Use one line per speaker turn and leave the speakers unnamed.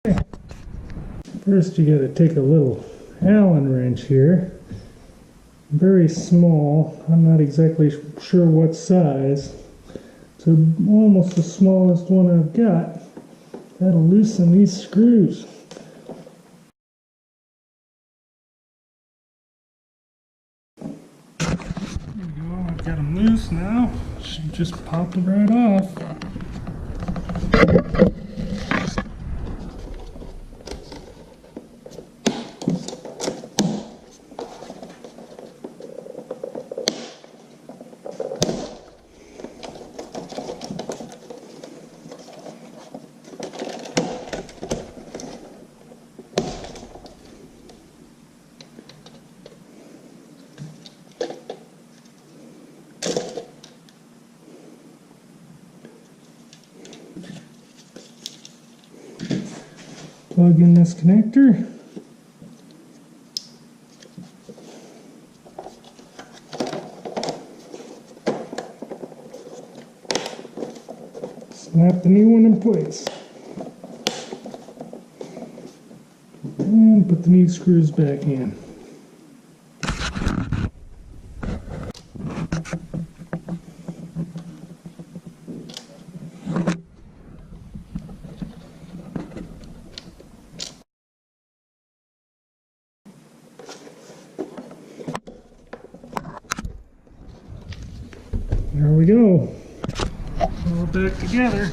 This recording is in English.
First you got to take a little Allen wrench here, very small, I'm not exactly sure what size, it's almost the smallest one I've got. That'll loosen these screws. There we go, I've got them loose now, should just pop it right off. Plug in this connector. Snap the new one in place. And put the new screws back in. There we go. All back together.